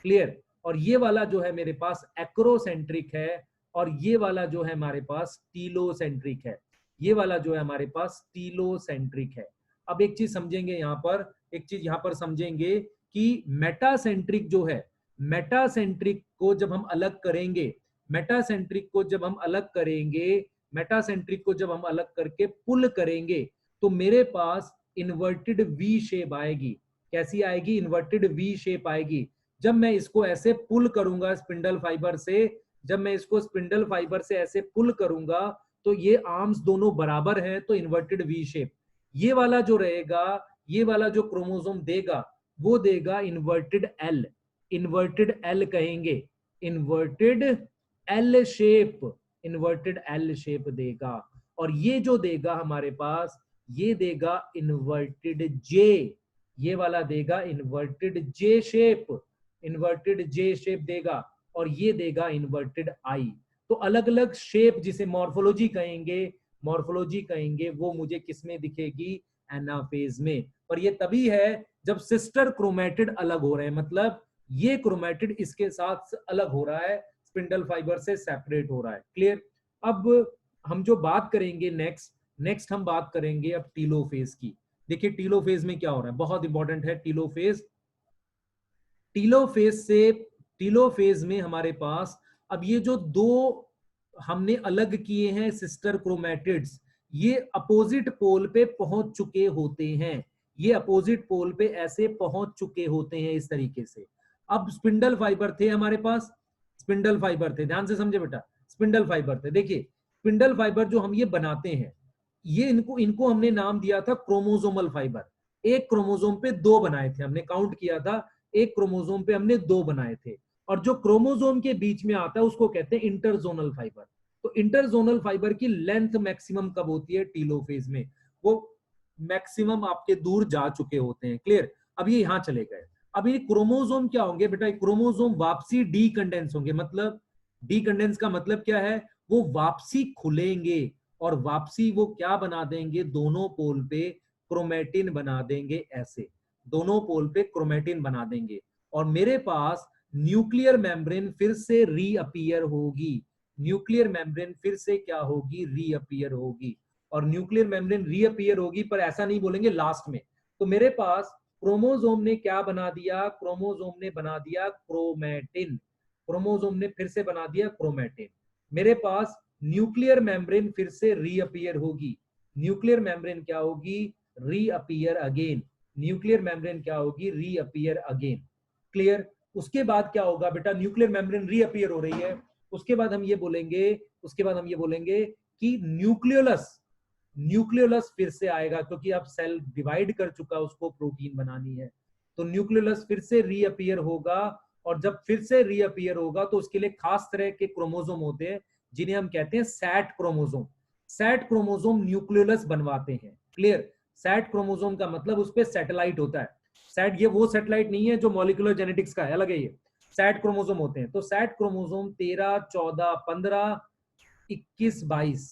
क्लियर। और ये वाला जो है मेरे पास एक्रोसेंट्रिक है, और ये वाला जो है हमारे पास टीलोसेंट्रिक है, ये वाला जो है हमारे पास टीलोसेंट्रिक है। अब एक चीज समझेंगे यहां पर, एक चीज यहां पर समझेंगे कि मेटासेंट्रिक जो है, मेटासेंट्रिक को जब हम अलग करेंगे, मेटासेंट्रिक को जब हम अलग करेंगे, मेटासेंट्रिक को जब हम अलग करके पुल करेंगे तो मेरे पास इन्वर्टेड वी शेप आएगी। कैसी आएगी? इन्वर्टेड वी शेप आएगी। जब मैं इसको ऐसे पुल करूंगा स्पिंडल फाइबर से, जब मैं इसको स्पिंडल फाइबर से ऐसे पुल करूंगा तो ये आर्म्स दोनों बराबर हैं, तो इन्वर्टेड वी शेप। ये वाला जो रहेगा, ये वाला जो क्रोमोसोम देगा वो देगा इन्वर्टेड एल, इन्वर्टेड एल कहेंगे, inverted L shape, inverted L shape देगा। और ये जो देगा हमारे पास, ये देगा इन्वर्टेड जे, ये वाला देगा इन्वर्टेड जे शेप, इन्वर्टेड जे शेप देगा। और ये देगा इन्वर्टेड आई। तो अलग अलग शेप जिसे मॉर्फोलॉजी कहेंगे, मॉर्फोलॉजी कहेंगे, वो मुझे किसमें दिखेगी? एनाफेज में। और ये तभी है जब सिस्टर क्रोमेटिड अलग हो रहे हैं, मतलब ये क्रोमेटिड इसके साथ अलग हो रहा है, स्पिंडल फाइबर से सेपरेट हो रहा है। क्लियर? अब हम जो बात करेंगे नेक्स्ट हम बात करेंगे अब टीलोफेज की। देखिए टीलोफेज में क्या हो रहा है, बहुत इंपॉर्टेंट है टीलोफेज। टीलोफेज में हमारे पास अब ये जो दो हमने अलग किए हैं सिस्टर क्रोमेटिड्स, ये अपोजिट पोल पे पहुंच चुके होते हैं, ये अपोजिट पोल पे ऐसे पहुंच चुके होते हैं इस तरीके से। अब स्पिंडल फाइबर थे हमारे पास, स्पिंडल फाइबर थे, ध्यान से समझे बेटा, स्पिंडल फाइबर थे। देखिए स्पिंडल फाइबर जो हम ये बनाते हैं, ये इनको इनको हमने नाम दिया था क्रोमोसोमल फाइबर। एक क्रोमोसोम पे दो बनाए थे हमने, काउंट किया था, एक क्रोमोसोम पे हमने दो बनाए थे। और जो क्रोमोसोम के बीच में आता है उसको कहते हैं इंटरजोनल फाइबर। तो इंटरजोनल फाइबर की लेंथ मैक्सिमम कब होती है? टीलोफेज में। वो मैक्सिमम आपके दूर जा चुके होते हैं। क्लियर? अब ये यहां चले गए। अब ये क्रोमोसोम क्या होंगे बेटा? क्रोमोसोम वापसी डीकंडेंस होंगे। मतलब डीकंडेंस का मतलब क्या है? वो वापसी खुलेंगे और वापसी वो क्या बना देंगे? दोनों पोल पे क्रोमेटिन बना देंगे, ऐसे दोनों पोल पे क्रोमेटिन बना देंगे। और मेरे पास न्यूक्लियर मेम्ब्रेन फिर से रीअपीयर होगी, न्यूक्लियर मेम्ब्रेन फिर से क्या होगी? रीअपीयर होगी। और न्यूक्लियर मेम्ब्रेन रीअपीयर होगी, पर ऐसा नहीं बोलेंगे लास्ट में। तो मेरे पास क्रोमोसोम ने क्या बना दिया? क्रोमोसोम ने बना दिया क्रोमेटिन, क्रोमोसोम ने फिर से बना दिया क्रोमेटिन। मेरे पास न्यूक्लियर मेम्ब्रेन फिर से रीअपीयर होगी, न्यूक्लियर मेम्ब्रेन क्या होगी? रीअपीयर अगेन, न्यूक्लियर मेम्ब्रेन क्या होगी? Reappear again. क्लियर? उसके बाद क्या होगा बेटा? न्यूक्लियर मेम्ब्रेन रीअपीयर हो रही है, उसके बाद हम ये बोलेंगे, उसके बाद हम ये बोलेंगे कि न्यूक्लियोलस, न्यूक्लियोलस फिर से आएगा, क्योंकि अब सेल डिवाइड कर चुका है, उसको प्रोटीन बनानी है। तो न्यूक्लियोलस फिर से रीअपीयर होगा। और जब फिर से रीअपीयर होगा तो उसके लिए खास तरह के क्रोमोसोम होते हैं जिन्हें हम कहते हैं sat chromosome. Sat chromosome nucleolus बनवाते हैं। क्लियर? सैट क्रोमोसोम का मतलब उस पर सैटेलाइट होता है। सैट ये वो सैटेलाइट नहीं है जो मॉलिक्यूलर जेनेटिक्स का है, अलग है ये। सैट क्रोमोसोम होते हैं। तो सैट क्रोमोसोम 13, 14, 15, 21, 22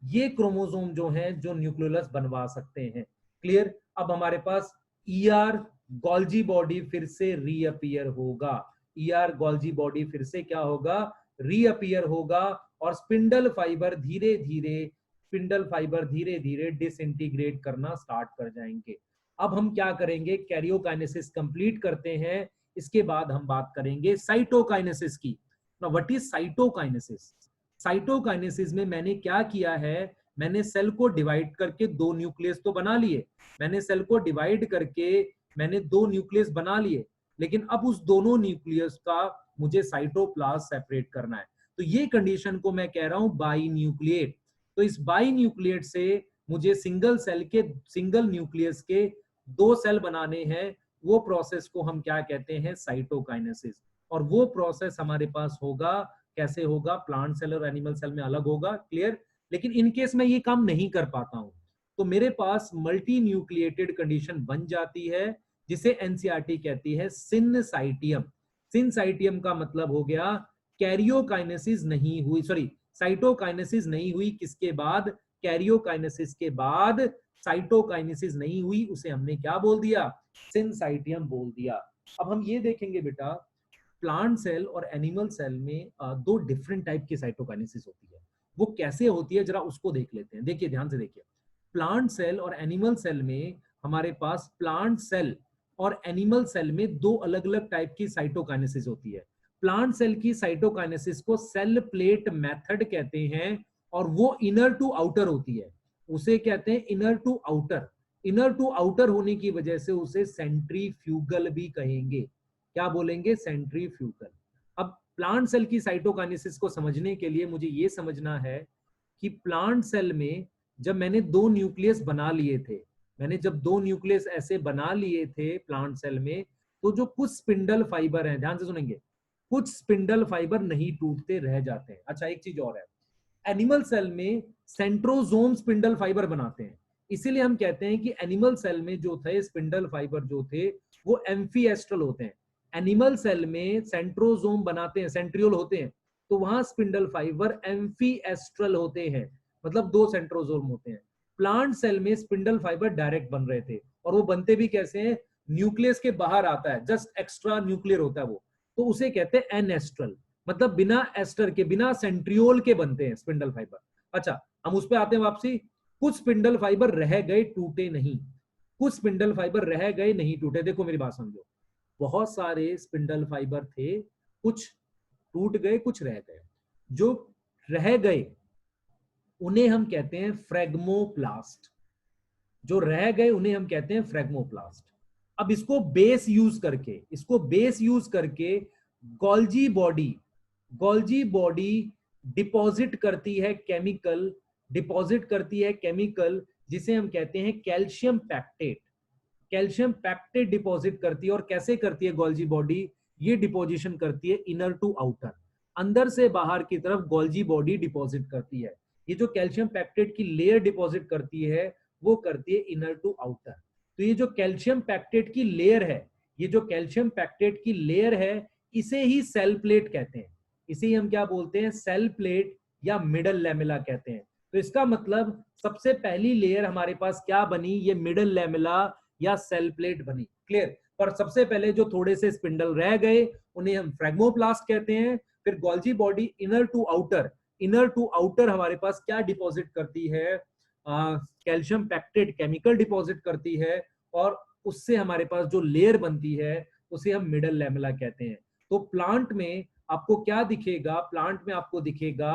ये क्रोमोसोम जो हैं जो न्यूक्लियोलस बनवा सकते हैं। क्लियर? अब हमारे पास ईआर गोल्जी बॉडी फिर से रीअपीयर होगा, ईआर गोल्जी बॉडी फिर से क्या होगा? रीअपीयर होगा। और स्पिंडल फाइबर धीरे धीरे, स्पिंडल फाइबर धीरे धीरे डिसइंटीग्रेट करना स्टार्ट कर जाएंगे। अब हम क्या करेंगे? कैरियोकाइनेसिस कंप्लीट करते हैं, इसके बाद हम बात करेंगे साइटोकाइनेसिस की। Now what is cytokinesis? Cytokinesis में मैंने क्या किया है? मैंने सेल को डिवाइड करके दो न्यूक्लियस तो बना लिए, मैंने सेल को डिवाइड करके मैंने दो न्यूक्लियस बना लिए, लेकिन अब उस दोनों न्यूक्लियस का मुझे साइटोप्लाज्म सेपरेट करना है। तो ये कंडीशन को मैं कह रहा हूं बाई न्यूक्लिएट। तो इस बाई न्यूक्लिएट से मुझे सिंगल सेल के, सिंगल न्यूक्लियस के दो सेल बनाने हैं। वो प्रोसेस को हम क्या कहते हैं? साइटोकाइनेसिस। और वो प्रोसेस हमारे पास होगा, कैसे होगा? प्लांट सेल और एनिमल सेल में अलग होगा। क्लियर? लेकिन इन केस मैं ये काम नहीं कर पाता हूं तो मेरे पास मल्टी न्यूक्लिएटेड कंडीशन बन जाती है, जिसे एनसीईआरटी कहती है सिनसाइटियम। सिनसाइटियम का मतलब हो गया कैरियोकाइनेसिस नहीं हुई, सॉरी साइटोकाइनेसिस नहीं हुई, किसके बाद? कैरियोकाइनेसिस के बाद साइटोकाइनेसिस नहीं हुई, उसे हमने क्या बोल दिया? सिनसाइटियम बोल दिया। अब हम ये देखेंगे बेटा, प्लांट सेल और एनिमल सेल में दो डिफरेंट टाइप की साइटोकाइनेसिस होती है। वो कैसे होती है जरा उसको देख लेते हैं। देखिए ध्यान से देखिए, प्लांट सेल और एनिमल सेल में हमारे पास प्लांट सेल और एनिमल सेल में दो अलग अलग टाइप की साइटोकाइनेसिस होती है। प्लांट सेल की साइटोकाइनेसिस को सेल प्लेट मेथड कहते हैं और वो इनर टू आउटर होती है, उसे कहते हैं inner to outer. Inner to outer होने की वजह से उसे सेंट्रीफ्यूगल भी कहेंगे। क्या बोलेंगे? सेंट्रीफ्यूगल। अब प्लांट सेल की साइटोकाइनेसिस को समझने के लिए मुझे यह समझना है कि प्लांट सेल में जब मैंने दो न्यूक्लियस बना लिए थे, मैंने जब दो न्यूक्लियस ऐसे बना लिए थे प्लांट सेल में, तो जो कुछ स्पिंडल फाइबर हैं, ध्यान से सुनेंगे, कुछ स्पिंडल फाइबर नहीं टूटते, रह जाते हैं। अच्छा, एक चीज और है, एनिमल सेल में सेंट्रोजोम स्पिंडल फाइबर बनाते हैं, इसीलिए हम कहते हैं कि एनिमल सेल में जो थे स्पिंडल फाइबर जो थे वो एम्फीएस्ट्रल होते हैं। एनिमल सेल में सेंट्रोजोम बनाते हैं, सेंट्रियोल होते हैं, तो वहां स्पिंडल फाइबर एम्फीएस्ट्रल होते हैं, मतलब दो सेंट्रोजोम होते हैं। प्लांट सेल में स्पिंडल फाइबर डायरेक्ट बन रहे थे, और वो बनते भी कैसे हैं? न्यूक्लियस के बाहर आता है, जस्ट एक्स्ट्रा न्यूक्लियर होता है वो, तो उसे कहते हैं एनएस्ट्रल, मतलब बिना एस्टर के, बिना सेंट्रियोल के बनते हैं स्पिंडल फाइबर। अच्छा, हम उस पर आते हैं वापसी। कुछ स्पिंडल फाइबर रह गए, टूटे नहीं, कुछ स्पिंडल फाइबर रह गए, नहीं टूटे। देखो मेरी बात समझो, बहुत सारे स्पिंडल फाइबर थे, कुछ टूट गए, कुछ रह गए। जो रह गए उन्हें हम कहते हैं फ्रेगमोप्लास्ट, जो रह गए उन्हें हम कहते हैं फ्रेगमोप्लास्ट। अब इसको बेस यूज करके, इसको बेस यूज करके Golgi body, Golgi body deposit करती है केमिकल, डिपॉजिट करती है केमिकल जिसे हम कहते हैं calcium pectate. Calcium pectate deposit करती है, और कैसे करती है गोल्जी बॉडी? ये डिपोजिशन करती है इनर टू आउटर, अंदर से बाहर की तरफ गोल्जी बॉडी डिपॉजिट करती है। ये जो कैल्शियम पैक्टेट की लेयर डिपॉजिट करती है वो करती है इनर टू आउटर। तो ये जो कैल्शियम पैक्टेट की लेयर है, ये जो कैल्शियम पैक्टेट की लेयर है, इसे ही सेल प्लेट कहते हैं। इसे ही हम क्या बोलते हैं? सेल प्लेट या मिडल लैमेला कहते हैं। तो इसका मतलब सबसे पहली लेयर हमारे पास क्या बनी? ये मिडल लैमेला या सेल प्लेट बनी। क्लियर? पर सबसे पहले जो थोड़े से स्पिंडल रह गए उन्हें हम फ्रेगमोप्लास्ट कहते हैं। फिर Golgi body inner to outer, inner to outer हमारे पास क्या डिपॉजिट करती है? कैल्शियम पैक्टेट केमिकल डिपॉजिट करती है, और उससे हमारे पास जो लेयर बनती है उसे हम मिडल लैमेला कहते हैं। तो प्लांट में आपको क्या दिखेगा? प्लांट में आपको दिखेगा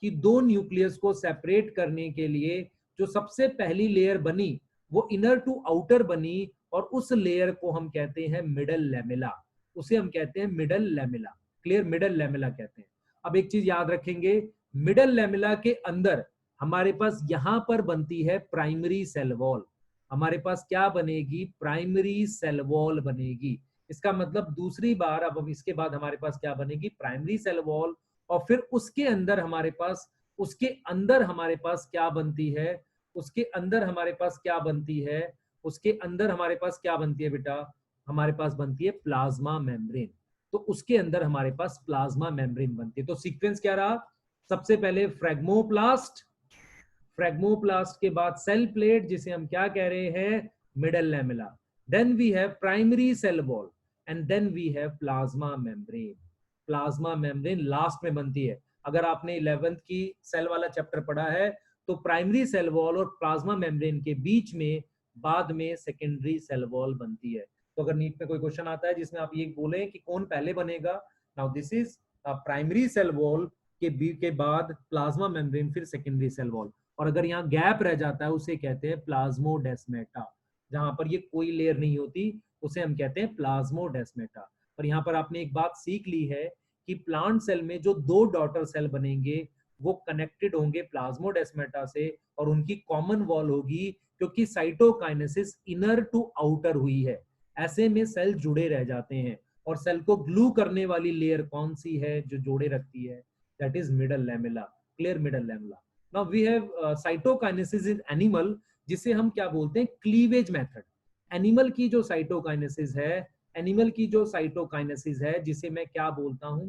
कि दो न्यूक्लियस को सेपरेट करने के लिए जो सबसे पहली लेयर बनी वो इनर टू आउटर बनी, और उस लेयर को हम कहते हैं मिडल लैमेला, उसे हम कहते हैं middle lamella. Clear? Middle lamella कहते हैं। अब एक चीज याद रखेंगे, मिडल लैमेला के अंदर हमारे पास यहां पर बनती है प्राइमरी सेल वॉल। हमारे पास क्या बनेगी? प्राइमरी सेल वॉल बनेगी। इसका मतलब दूसरी बार, अब इसके बाद हमारे पास क्या बनेगी? Primary cell wall. और फिर उसके अंदर हमारे पास, उसके अंदर हमारे पास क्या बनती है? उसके अंदर हमारे पास क्या बनती है? उसके अंदर हमारे पास क्या बनती है बेटा? हमारे पास बनती है प्लाज्मा मेम्ब्रेन। तो उसके अंदर हमारे पास प्लाज्मा मेम्ब्रेन बनती है। तो सीक्वेंस क्या रहा? सबसे पहले फ्रेगमोप्लास्ट, फ्रेगमोप्लास्ट के बाद सेल प्लेट जिसे हम क्या कह रहे हैं? Middle lamella. Then we have primary cell wall, and then we have plasma membrane. Plasma membrane last में बनती है। अगर आपने 11th की सेल वाला चैप्टर पढ़ा है तो प्राइमरी सेल वॉल और प्लाज्मा मेम्ब्रेन के बीच में बाद में सेकेंडरी सेल वॉल बनती है। तो अगर नीट में कोई क्वेश्चन आता है जिसमें आप ये बोलें कि कौन पहले बनेगा, now this is primary cell wall के बाद प्लाज्मा मेम्ब्रेन, फिर सेकेंडरी सेल वॉल। और अगर यहाँ गैप रह जाता है उसे कहते हैं प्लाज्मोडेस्मेटा। जहां पर ये कोई लेयर नहीं होती उसे हम कहते हैं प्लाज्मोडेस्मेटा। पर यहाँ पर आपने एक बात सीख ली है कि प्लांट सेल में जो दो डॉटर सेल बनेंगे वो कनेक्टेड होंगे प्लाज्मोडेस्मेटा से, और उनकी कॉमन वॉल होगी, क्योंकि साइटोकाइनेसिस इनर टू आउटर हुई है। ऐसे में सेल जुड़े रह जाते हैं। और सेल को ग्लू करने वाली लेयर कौन सी है जो जोड़े रखती है? That is middle lamella. Clear? Middle lamella. Now we have cytokinesis in animal, जिसे हम क्या बोलते हैं? Cleavage method. एनिमल की जो साइटोकाइनेसिस है, एनिमल की जो साइटोकाइनेसिस है जिसे मैं क्या बोलता हूं?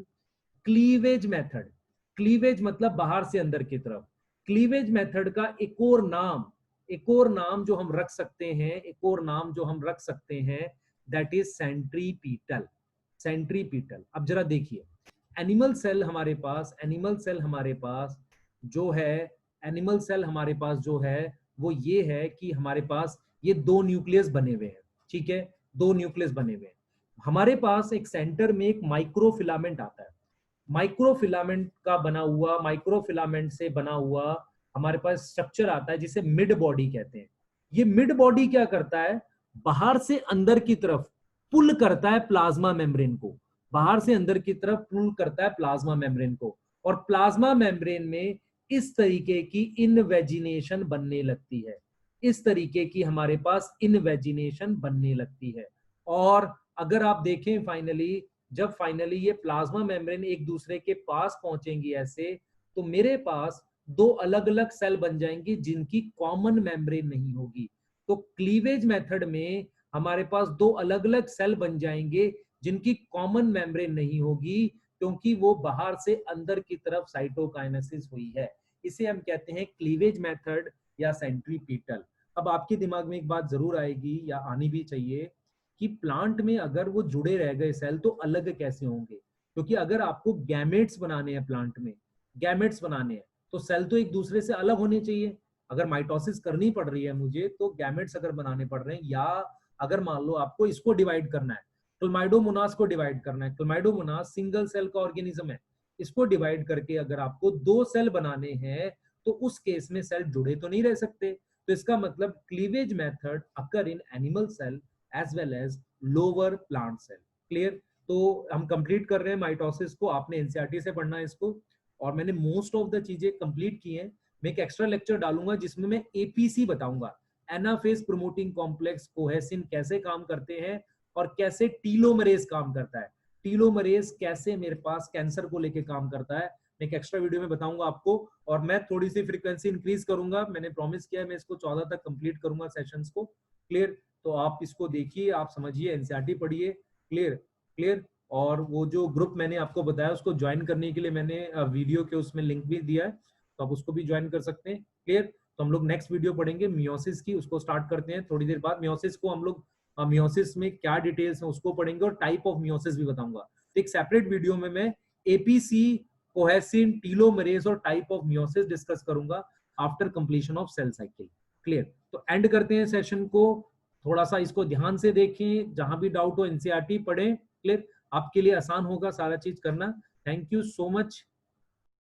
Cleavage method. क्लीवेज मतलब बाहर से अंदर की तरफ। क्लीवेज मेथड का एक और नाम, एक और नाम जो हम रख सकते हैं, एक और नाम जो हम रख सकते हैं, दैट इज सेंट्रीपीटल। सेंट्रीपीटल। अब जरा देखिए, एनिमल सेल हमारे पास, एनिमल सेल हमारे पास जो है, एनिमल सेल हमारे पास जो है वो ये है कि हमारे पास ये दो न्यूक्लियस बने हुए हैं। ठीक है? दो न्यूक्लियस बने हुए हैं। हमारे पास एक सेंटर में एक माइक्रोफिलामेंट आता है, माइक्रोफिलामेंट का बना हुआ, माइक्रोफिलामेंट से बना हुआ हमारे पास स्ट्रक्चर आता है जिसे मिड बॉडी कहते हैं। ये मिड बॉडी क्या करता है, बाहर से अंदर की तरफ पुल करता है प्लाज्मा मेम्ब्रेन को, बाहर से अंदर की तरफ पुल करता है प्लाज्मा मेम्ब्रेन को, और प्लाज्मा मेम्ब्रेन में इस तरीके की इनवेजिनेशन बनने लगती है, इस तरीके की हमारे पास इनवेजिनेशन बनने लगती है। और अगर आप देखें फाइनली, जब फाइनली ये प्लाज्मा मेम्ब्रेन एक दूसरे के पास पहुंचेंगी ऐसे, तो मेरे पास दो अलग अलग सेल बन जाएंगी जिनकी कॉमन मेम्ब्रेन नहीं होगी। तो क्लीवेज मेथड में हमारे पास दो अलग अलग सेल बन जाएंगे जिनकी कॉमन मेम्ब्रेन नहीं होगी, क्योंकि वो बाहर से अंदर की तरफ साइटोकाइनेसिस हुई है। इसे हम कहते हैं क्लीवेज मेथड या सेंट्रीपीटल। अब आपके दिमाग में एक बात जरूर आएगी या आनी भी चाहिए कि प्लांट में अगर वो जुड़े रह गए सेल तो अलग कैसे होंगे, क्योंकि अगर आपको गैमेट्स बनाने हैं प्लांट में, गैमेट्स बनाने हैं, तो सेल तो एक दूसरे से अलग होने चाहिए। अगर माइटोसिस करनी पड़ रही है मुझे, तो गैमेट्स अगर बनाने पड़ रहे हैं, या अगर मान लो आपको इसको डिवाइड करना है, क्लमाइडोमोनास को डिवाइड करना है, क्लमाइडोमोनास सिंगल सेल का ऑर्गेनिज्म है, इसको डिवाइड करके अगर आपको दो सेल बनाने हैं, तो उस केस में सेल जुड़े तो नहीं रह सकते। तो इसका मतलब cleavage method occur in animal cell as well as lower plant cell. Clear? तो हम कंप्लीट कर रहे हैं माइटोसिस को, आपने एनसीईआरटी से पढ़ना है इसको, और मैंने मोस्ट ऑफ द चीजें कंप्लीट की हैं। मैं एक एक्स्ट्रा लेक्चर डालूंगा जिसमें मैं एपीसी बताऊंगा, एनाफेज प्रोमोटिंग कॉम्प्लेक्स कोहेसिन कैसे काम करते हैं, और कैसे टीलोमरेज काम करता है, टीलोमरेज कैसे मेरे पास कैंसर को लेके काम करता है, मैं एक एक्स्ट्रा वीडियो में बताऊंगा आपको। और मैं थोड़ी सी फ्रीक्वेंसी इंक्रीज करूंगा, मैंने प्रॉमिस किया है मैं इसको 14 तक कंप्लीट करूंगा सेशंस को। क्लियर? तो आप इसको देखिए, आप समझिए, एनसीईआरटी पढ़िए। क्लियर? क्लियर? और वो जो ग्रुप मैंने आपको बताया उसको ज्वाइन करने के लिए मैंने वीडियो के उसमें लिंक भी दिया है, तो आप उसको भी ज्वाइन कर सकते हैं। क्लियर? तो हम लोग नेक्स्ट वीडियो पढ़ेंगे मियोसिस की, उसको स्टार्ट करते हैं थोड़ी देर बाद। मियोसिस को हम लोग, मियोसिस में क्या डिटेल्स है उसको पढ़ेंगे, और टाइप ऑफ मियोसिस भी बताऊंगा। तो एक सेपरेट वीडियो में मैं एपीसी, कोहेसिन, टीलोमरेज और टाइप ऑफ मियोसिस डिस्कस करूंगा after completion of cell cycle. Clear? तो एंड करते हैं सेशन को, थोड़ा सा इसको ध्यान से देखें, जहां भी डाउट हो एनसीईआरटी पढ़ें। क्लियर? आपके लिए आसान होगा सारा चीज करना। Thank you so much.